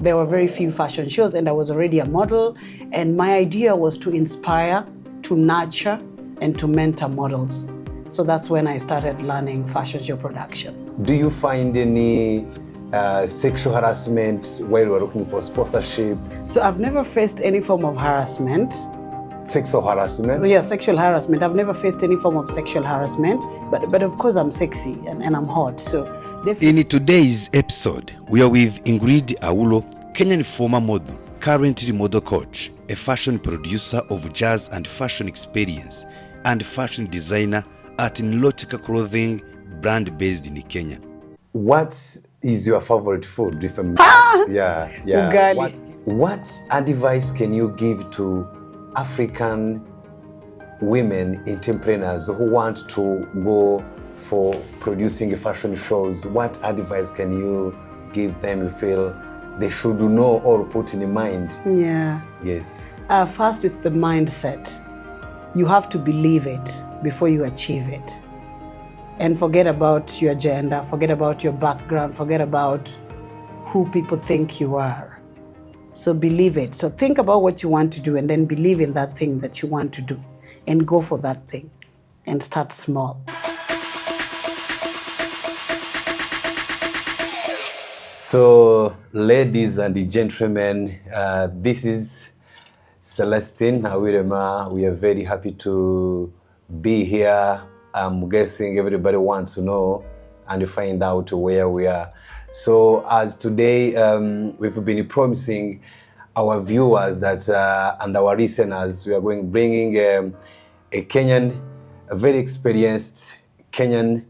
There were very few fashion shows, and I was already a model. And my idea was to inspire, to nurture, and to mentor models. So that's when I started learning fashion show production. Do you find any sexual harassment while you were looking for sponsorship? So I've never faced any form of harassment. Sexual harassment? Yeah, sexual harassment. I've never faced any form of sexual harassment, but of course I'm sexy and I'm hot. So in today's episode, we are with Ingred Awuor, Kenyan former model, currently model coach, a fashion producer of jazz and fashion experience, and fashion designer at Nilotica Clothing brand based in Kenya. What is your favorite food? Yeah. Ugali. What advice can you give to African women entrepreneurs who want to go for producing fashion shows? What advice can you give them, you feel they should know or put in mind? Yeah. Yes. First, it's the mindset. You have to believe it before you achieve it. And forget about your gender, forget about your background, forget about who people think you are. So believe it. So think about what you want to do and then believe in that thing that you want to do and go for that thing and start small. So, ladies and gentlemen, this is Celestine Awirema. We are very happy to be here. I'm guessing everybody wants to know and find out where we are. So as today, we've been promising our viewers that and our listeners, we are bringing a Kenyan, a very experienced Kenyan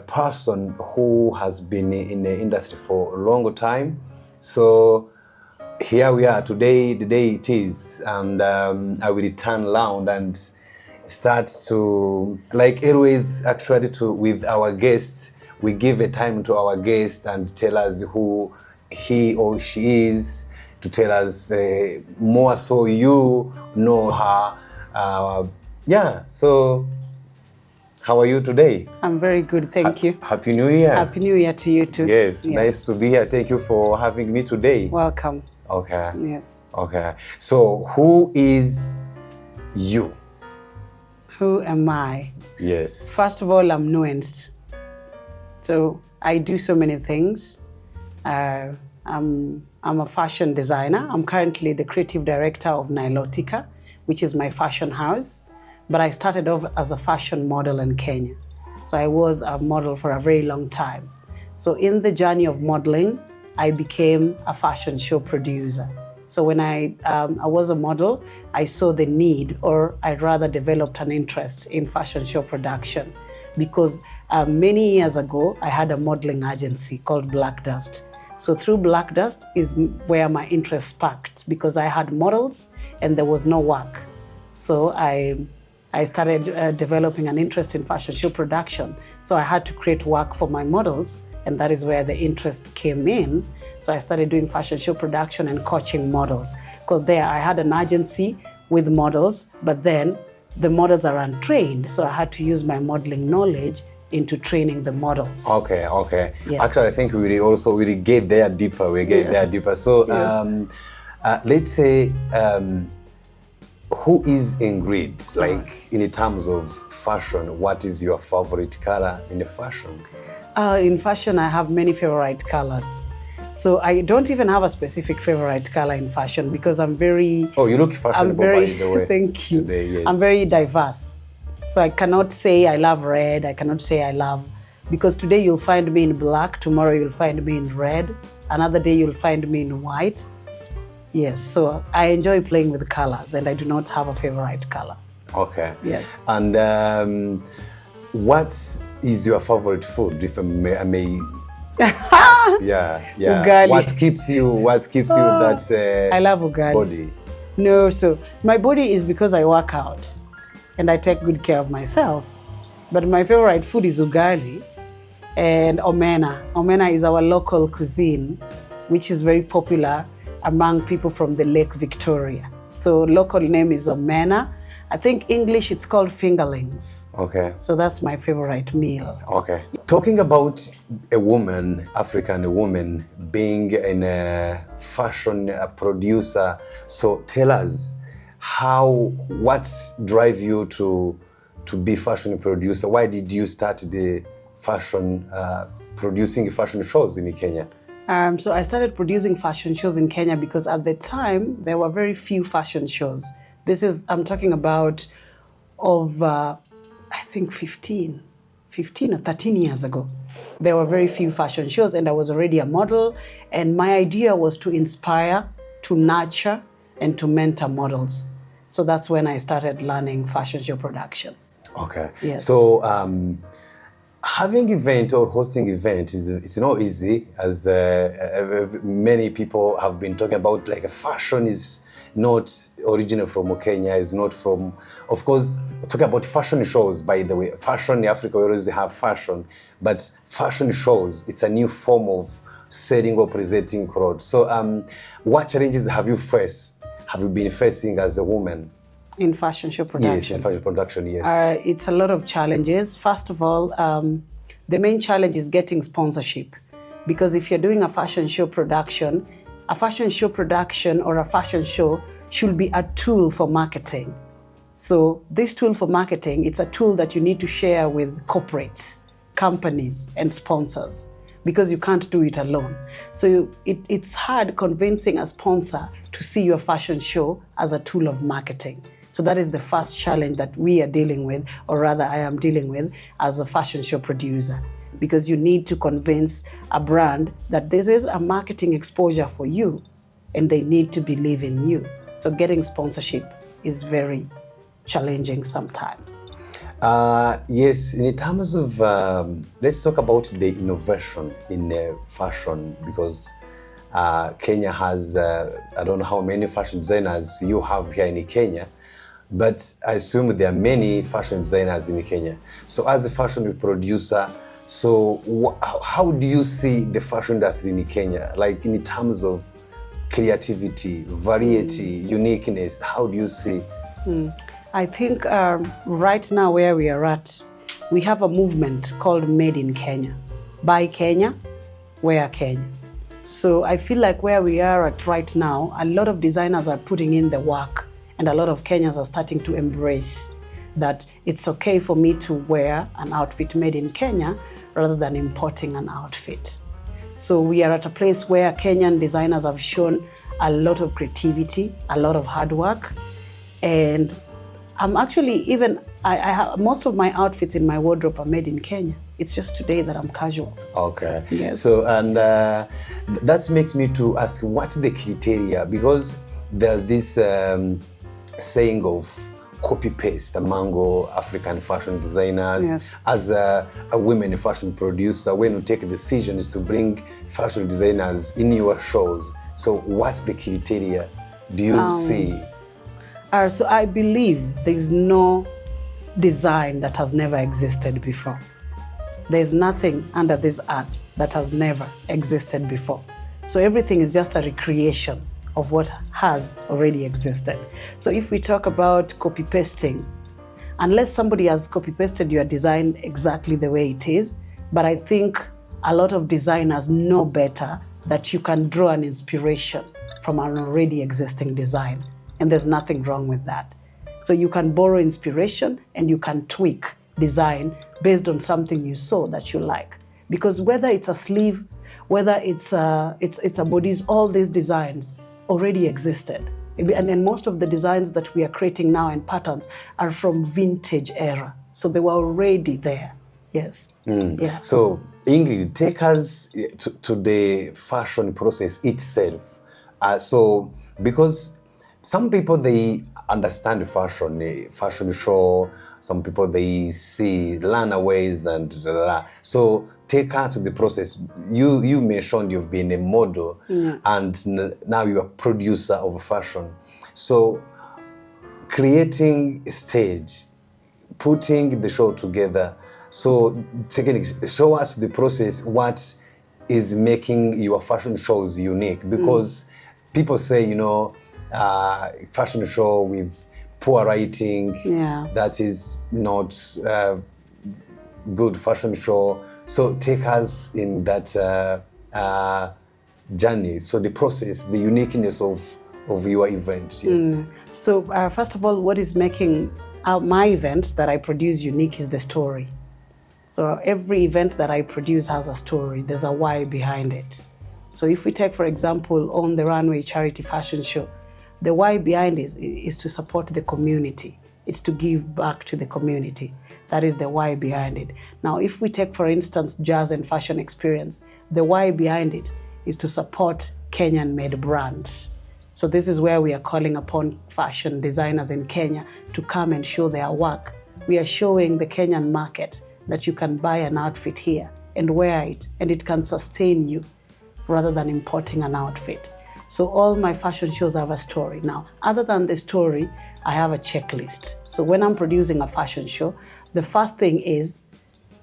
person who has been in the industry for a long time. So here we are today, the day it is, and I will turn around and start to, like always, actually, with our guests. We give a time to our guest and tell us who he or she is, to tell us more so you know her. So how are you today? I'm very good, thank you. Happy New Year. Happy New Year to you too. Yes, nice to be here. Thank you for having me today. Welcome. Okay. Yes. Okay. So who is you? Who am I? Yes. First of all, I'm nuanced. So I do so many things. I'm a fashion designer. I'm currently the creative director of Nilotica, which is my fashion house. But I started off as a fashion model in Kenya. So I was a model for a very long time. So in the journey of modeling, I became a fashion show producer. So when I was a model, I saw the need, or I rather developed an interest in fashion show production, because many years ago, I had a modeling agency called Black Dust. So through Black Dust is where my interest sparked, because I had models and there was no work. So I started developing an interest in fashion show production. So I had to create work for my models, and that is where the interest came in. So I started doing fashion show production and coaching models, because there I had an agency with models, but then the models are untrained. So I had to use my modeling knowledge into training the models. Okay. Yes. Actually, I think we get there deeper. So Yes. Let's say, who is Ingrid? Like in terms of fashion, what is your favorite color in the fashion? In fashion, I have many favorite colors. So I don't even have a specific favorite color in fashion, because I'm very... Oh, you look fashionable, by the way. Thank you. Today, yes. I'm very diverse. So I cannot say I love red, I cannot say I love... Because today you'll find me in black, tomorrow you'll find me in red, another day you'll find me in white. Yes, so I enjoy playing with colors, and I do not have a favorite color. Okay. Yes. And what is your favorite food, if I may ask? Yeah. Ugali. What keeps you that I love ugali. body? No, so my body is because I work out and I take good care of myself. But my favorite food is ugali and omena. Omena is our local cuisine, which is very popular among people from the Lake Victoria. So local name is omena, I think English it's called fingerlings. Okay. So that's my favorite meal. Okay. Talking about a woman, African woman, being a fashion producer, so tell us what drive you to be fashion producer? Why did you start the fashion, producing fashion shows in Kenya? So I started producing fashion shows in Kenya because at the time there were very few fashion shows. I'm talking about I think 15 or 13 years ago. There were very few fashion shows and I was already a model, and my idea was to inspire, to nurture, and to mentor models. So that's when I started learning fashion show production. Okay. Yes. So having event or hosting event it's not easy, as many people have been talking about. Like, fashion is not original from Kenya, is not from, of course, talking about fashion shows, by the way. Fashion in Africa, we always have fashion, but fashion shows, it's a new form of selling or presenting clothes. So what challenges have you been facing as a woman? In fashion show production? Yes, in fashion production, yes. It's a lot of challenges. First of all, the main challenge is getting sponsorship. Because if you're doing a fashion show production or a fashion show should be a tool for marketing. So this tool for marketing, it's a tool that you need to share with corporates, companies, and sponsors, because you can't do it alone. So it's hard convincing a sponsor to see your fashion show as a tool of marketing. So that is the first challenge that we are dealing with, or rather I am dealing with as a fashion show producer, because you need to convince a brand that this is a marketing exposure for you and they need to believe in you. So getting sponsorship is very challenging sometimes. Yes, in terms of, let's talk about the innovation in fashion, because Kenya has, I don't know how many fashion designers you have here in Kenya, but I assume there are many fashion designers in Kenya. So as a fashion producer, so how do you see the fashion industry in Kenya? Like, in terms of creativity, variety, uniqueness, how do you see? I think right now where we are at, we have a movement called Made in Kenya. Buy Kenya, wear Kenya. So I feel like where we are at right now, a lot of designers are putting in the work, and a lot of Kenyans are starting to embrace that it's okay for me to wear an outfit made in Kenya rather than importing an outfit. So we are at a place where Kenyan designers have shown a lot of creativity, a lot of hard work, and I'm actually I have most of my outfits in my wardrobe are made in Kenya. It's just today that I'm casual. Okay. Yes. So, and that makes me to ask, what's the criteria? Because there's this saying of copy-paste among African fashion designers. Yes. As a women fashion producer, when you take decisions to bring fashion designers in your shows, so what's the criteria do you see? So I believe there's no design that has never existed before. There's nothing under this earth that has never existed before. So everything is just a recreation of what has already existed. So if we talk about copy-pasting, unless somebody has copy-pasted your design exactly the way it is, but I think a lot of designers know better that you can draw an inspiration from an already existing design, and there's nothing wrong with that. So you can borrow inspiration and you can tweak design based on something you saw that you like. Because whether it's a sleeve, whether it's a bodice, all these designs already existed. And most of the designs that we are creating now and patterns are from vintage era. So they were already there. Yes. Yeah. So Ingrid, take us to the fashion process itself. So because some people, they understand fashion show. Some people, they see runaways and so take us to the process. You mentioned you've been a model, and now you're a producer of fashion. So creating a stage, putting the show together. So show us the process. What is making your fashion shows unique? Because people say, fashion show with poor writing, Yeah. that is not good fashion show. So take us in that journey. So the process, the uniqueness of your event. Yes. So first of all, what is making my event that I produce unique is the story. So every event that I produce has a story. There's a why behind it. So if we take, for example, On the Runway charity fashion show, the why behind it is to support the community. It's to give back to the community. That is the why behind it. Now, if we take, for instance, Jazz and Fashion Experience, the why behind it is to support Kenyan-made brands. So this is where we are calling upon fashion designers in Kenya to come and show their work. We are showing the Kenyan market that you can buy an outfit here and wear it, and it can sustain you rather than importing an outfit. So all my fashion shows have a story. Now, other than the story, I have a checklist. So when I'm producing a fashion show, the first thing is,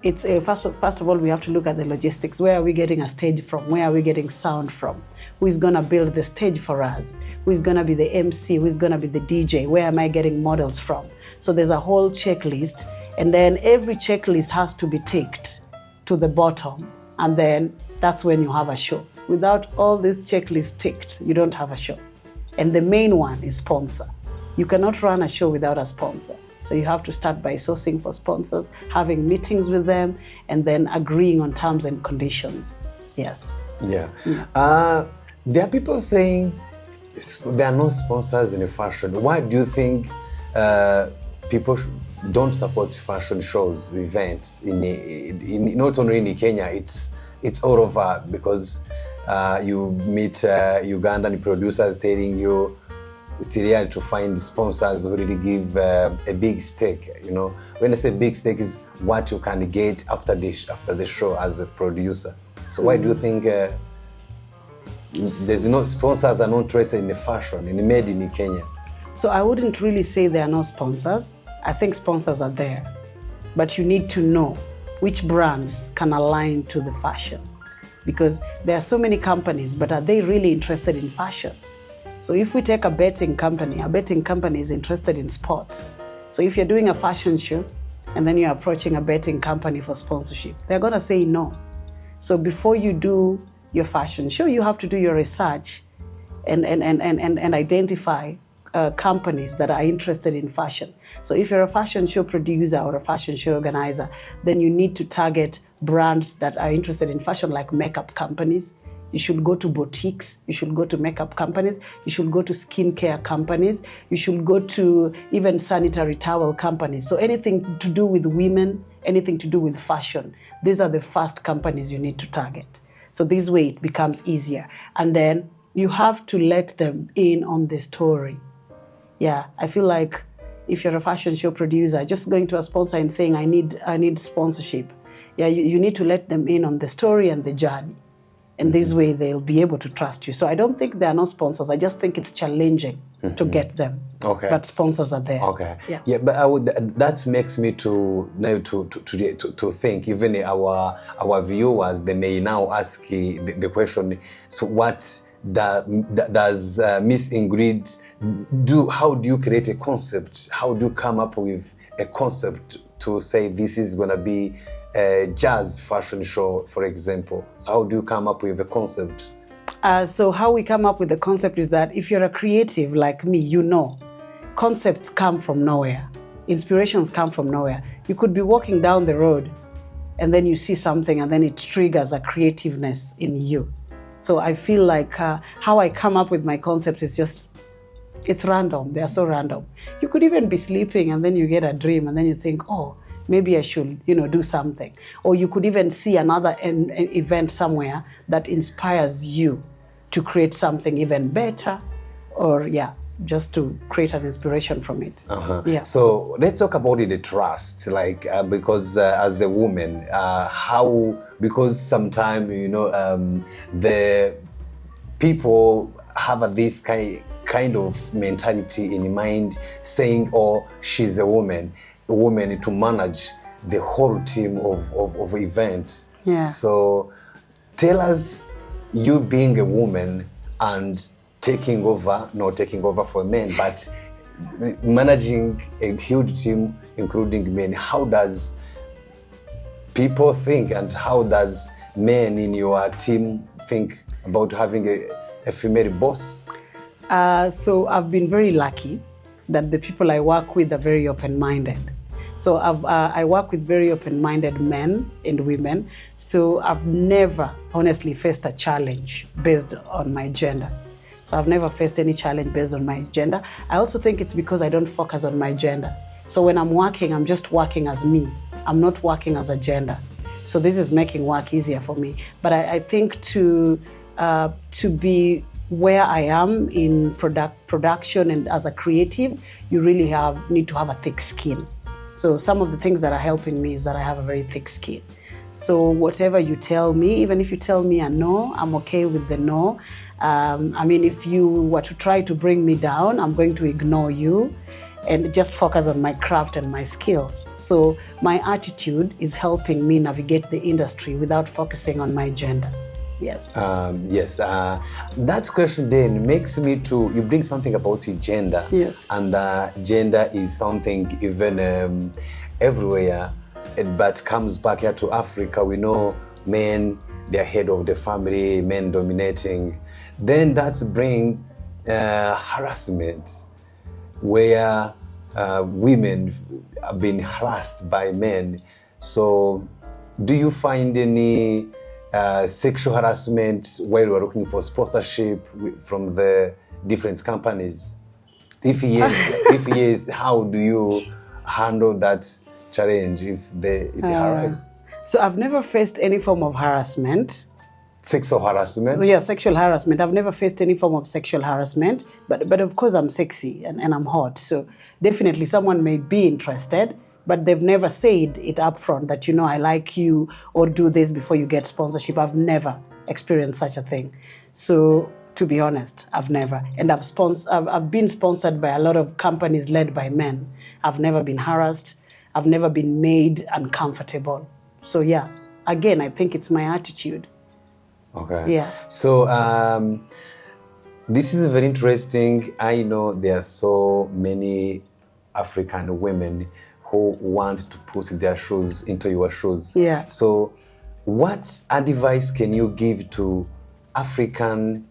first of all, we have to look at the logistics. Where are we getting a stage from? Where are we getting sound from? Who is gonna build the stage for us? Who is gonna be the MC? Who is gonna be the DJ? Where am I getting models from? So there's a whole checklist, and then every checklist has to be ticked to the bottom, and then that's when you have a show. Without all these checklists ticked, you don't have a show. And the main one is sponsor. You cannot run a show without a sponsor. So you have to start by sourcing for sponsors, having meetings with them, and then agreeing on terms and conditions. Yes. Yeah. There are people saying there are no sponsors in the fashion. Why do you think people don't support fashion shows, events in not only in Kenya? It's all over, because you meet Ugandan producers telling you it's rare to find sponsors who really give a big stake. You know, when I say big stake, is what you can get after the show as a producer. So why do you think there's no sponsors are not interested in the fashion in made in Kenya? So I wouldn't really say there are no sponsors. I think sponsors are there, but you need to know which brands can align to the fashion, because there are so many companies, but are they really interested in fashion? So if we take a betting company is interested in sports. So if you're doing a fashion show and then you're approaching a betting company for sponsorship, they're gonna say no. So before you do your fashion show, you have to do your research and identify companies that are interested in fashion. So if you're a fashion show producer or a fashion show organizer, then you need to target brands that are interested in fashion, like makeup companies. You should go to boutiques, you should go to makeup companies, you should go to skincare companies, you should go to even sanitary towel companies. So anything to do with women, anything to do with fashion, these are the first companies you need to target. So this way it becomes easier. And then you have to let them in on the story. Yeah, I feel like if you're a fashion show producer, just going to a sponsor and saying, I need sponsorship. Yeah, you need to let them in on the story and the journey. And this way they'll be able to trust you. So I don't think there are no sponsors. I just think it's challenging to get them. Okay. But sponsors are there. Okay. Yeah. But that makes me to think. Even our viewers, they may now ask the question. So what does Miss Ingrid do? How do you create a concept? How do you come up with a concept to say this is going to be a jazz fashion show, for example? So how do you come up with a concept? So how we come up with the concept is that if you're a creative like me, you know, concepts come from nowhere. Inspirations come from nowhere. You could be walking down the road and then you see something and then it triggers a creativeness in you. So I feel like how I come up with my concept is it's random. They are so random. You could even be sleeping and then you get a dream and then you think, oh, maybe I should, do something. Or you could even see another event somewhere that inspires you to create something even better, or just to create an inspiration from it. Yeah. So let's talk about the trust, because as a woman, because sometimes, the people have this kind of mentality in mind saying, oh, she's a woman to manage the whole team of event. Yeah. So tell us, you being a woman and not taking over for men, but managing a huge team, including men, how does people think, and how does men in your team think about having a female boss? So I've been very lucky that the people I work with are very open-minded. So I work with very open-minded men and women. So I've never honestly faced a challenge based on my gender. So I've never faced any challenge based on my gender. I also think it's because I don't focus on my gender. So when I'm working, I'm just working as me. I'm not working as a gender. So this is making work easier for me. But I think to be where I am in production and as a creative, you really need to have a thick skin. So some of the things that are helping me is that I have a very thick skin. So whatever you tell me, even if you tell me a no, I'm okay with the no. I mean, if you were to try to bring me down, I'm going to ignore you and just focus on my craft and my skills. So my attitude is helping me navigate the industry without focusing on my gender. Yes. Yes. That question then makes me to, you bring something about gender. Yes. And gender is something even everywhere, but comes back here to Africa. We know men, they're head of the family, men dominating. Then that's bring harassment, where women have been harassed by men. So do you find any sexual harassment while you are looking for sponsorship from the different companies? If yes, how do you handle that challenge if it arrives? So I've never faced any form of harassment. Sexual harassment? Yeah, sexual harassment. I've never faced any form of sexual harassment, but of course I'm sexy and I'm hot. So definitely someone may be interested, but they've never said it up front that, you know, I like you or do this before you get sponsorship. I've never experienced such a thing. So to be honest, I've never. And I've been sponsored by a lot of companies led by men. I've never been harassed. I've never been made uncomfortable. So yeah, again, I think it's my attitude. Okay. Yeah. So this is very interesting. I know there are so many African women who want to put their shoes into your shoes. Yeah. So what advice can you give to African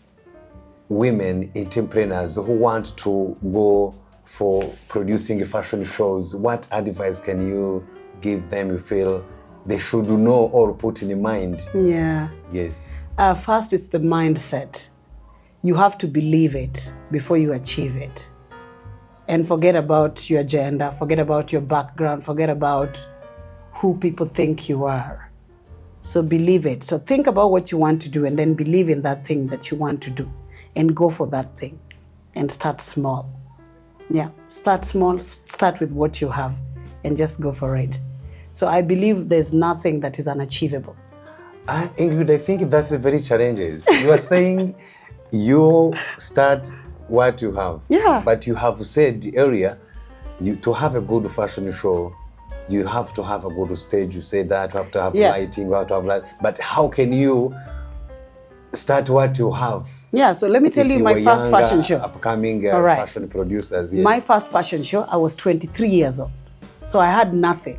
women entrepreneurs who want to go for producing fashion shows? What advice can you give them, you feel they should know or put in mind? Yeah. Yes. First, it's the mindset. You have to believe it before you achieve it. And forget about your gender, forget about your background, forget about who people think you are. So believe it. So think about what you want to do and then believe in that thing that you want to do and go for that thing and start small. Yeah, start small, start with what you have and just go for it. So I believe there's nothing that is unachievable. Ingrid, I think that's very challenges. You are saying you start what you have. Yeah. But you have said earlier, to have a good fashion show, you have to have a good stage. You say that, you have to have lighting, you have to have light. But how can you start what you have? Yeah, so let me tell you my first fashion show. Upcoming fashion producers. Yes. My first fashion show, I was 23 years old. So I had nothing,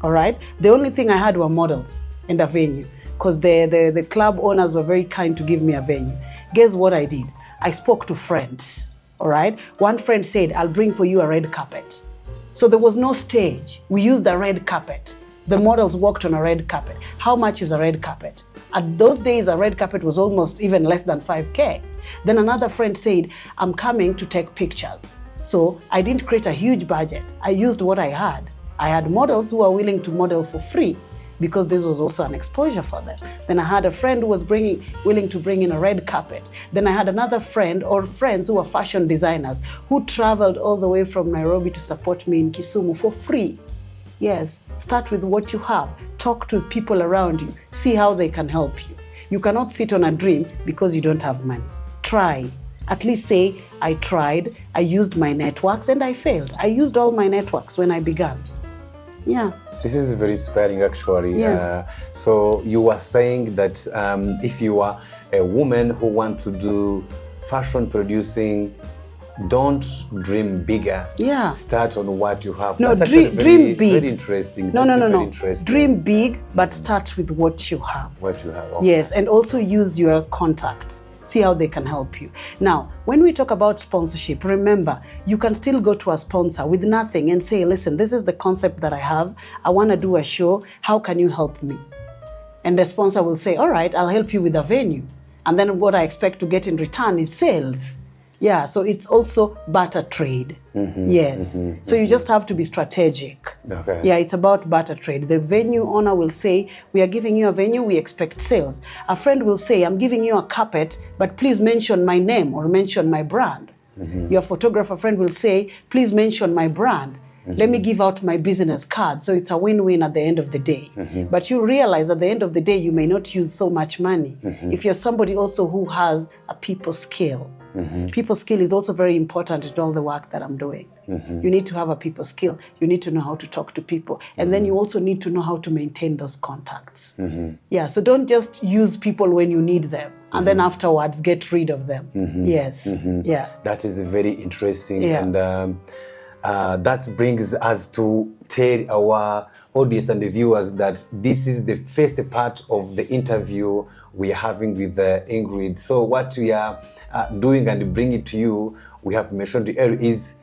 all right? The only thing I had were models and a venue, because the club owners were very kind to give me a venue. Guess what I did? I spoke to friends, all right? One friend said, I'll bring for you a red carpet. So there was no stage. We used a red carpet. The models walked on a red carpet. How much is a red carpet? At those days, a red carpet was almost even less than 5K. Then another friend said, I'm coming to take pictures. So I didn't create a huge budget. I used what I had. I had models who were willing to model for free, because this was also an exposure for them. Then I had a friend who was willing to bring in a red carpet. Then I had another friend or friends who were fashion designers who traveled all the way from Nairobi to support me in Kisumu for free. Yes, start with what you have. Talk to people around you. See how they can help you. You cannot sit on a dream because you don't have money. Try. At least say, I tried, I used my networks and I failed. I used all my networks when I began. Yeah. This is very inspiring, actually. Yes. So you were saying that if you are a woman who want to do fashion producing, don't dream bigger. Yeah. Start on what you have. No, That's actually dream big. Very interesting. No, That's no, no, very no. interesting. Dream big, but start with what you have. What you have. Okay. Yes, and also use your contacts. See how they can help you. Now, when we talk about sponsorship, remember, you can still go to a sponsor with nothing and say, listen, this is the concept that I have. I want to do a show. How can you help me? And the sponsor will say, all right, I'll help you with a venue. And then what I expect to get in return is sales. Yeah, so it's also barter trade. Yes. So you just have to be strategic. Okay. Yeah, it's about barter trade. The venue owner will say, we are giving you a venue, we expect sales. A friend will say, I'm giving you a carpet, but please mention my name or mention my brand. Your photographer friend will say, please mention my brand. Let me give out my business card. So it's a win-win at the end of the day. But you realize at the end of the day, you may not use so much money. If you're somebody also who has a people skill. People skill is also very important in all the work that I'm doing. You need to have a people skill. You need to know how to talk to people. And then you also need to know how to maintain those contacts. Yeah, so don't just use people when you need them and then afterwards get rid of them. Yes, yeah. That is very interesting. Yeah. And that brings us to tell our audience and the viewers that this is the first part of the interview we are having with Ingrid. So what we are doing and bringing to you, we have mentioned earlier, is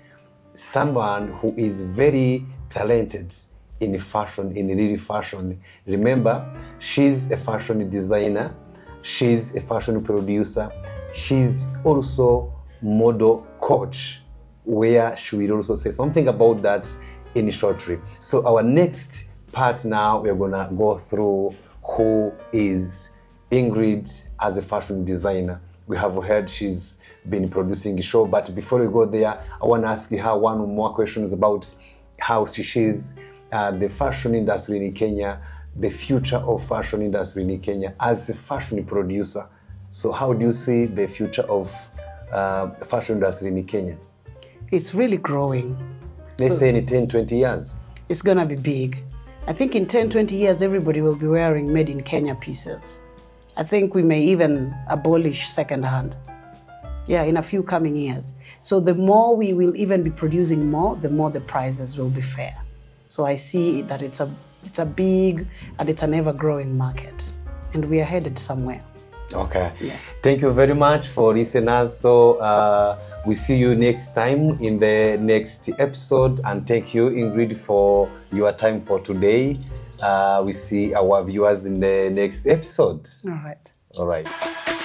someone who is very talented in fashion, in real fashion. Remember, she's a fashion designer, she's a fashion producer, she's also model coach, where she will also say something about that in shortly. So our next part now, we're gonna go through who is Ingrid as a fashion designer. We have heard she's been producing a show, but before we go there, I want to ask her one or more questions about how she sees the fashion industry in Kenya, the future of fashion industry in Kenya as a fashion producer. So how do you see the future of fashion industry in Kenya? It's really growing. Let's say in 10, 20 years. It's gonna be big. I think in 10, 20 years, everybody will be wearing made in Kenya pieces. I think we may even abolish secondhand. Yeah, in a few coming years. So the more we will even be producing more, the more the prices will be fair. So I see that it's a big and it's an ever-growing market, and we are headed somewhere. Okay. Yeah. Thank you very much for listeners. So we see you next time in the next episode, and thank you, Ingrid, for your time for today. We see our viewers in the next episode. All right. All right.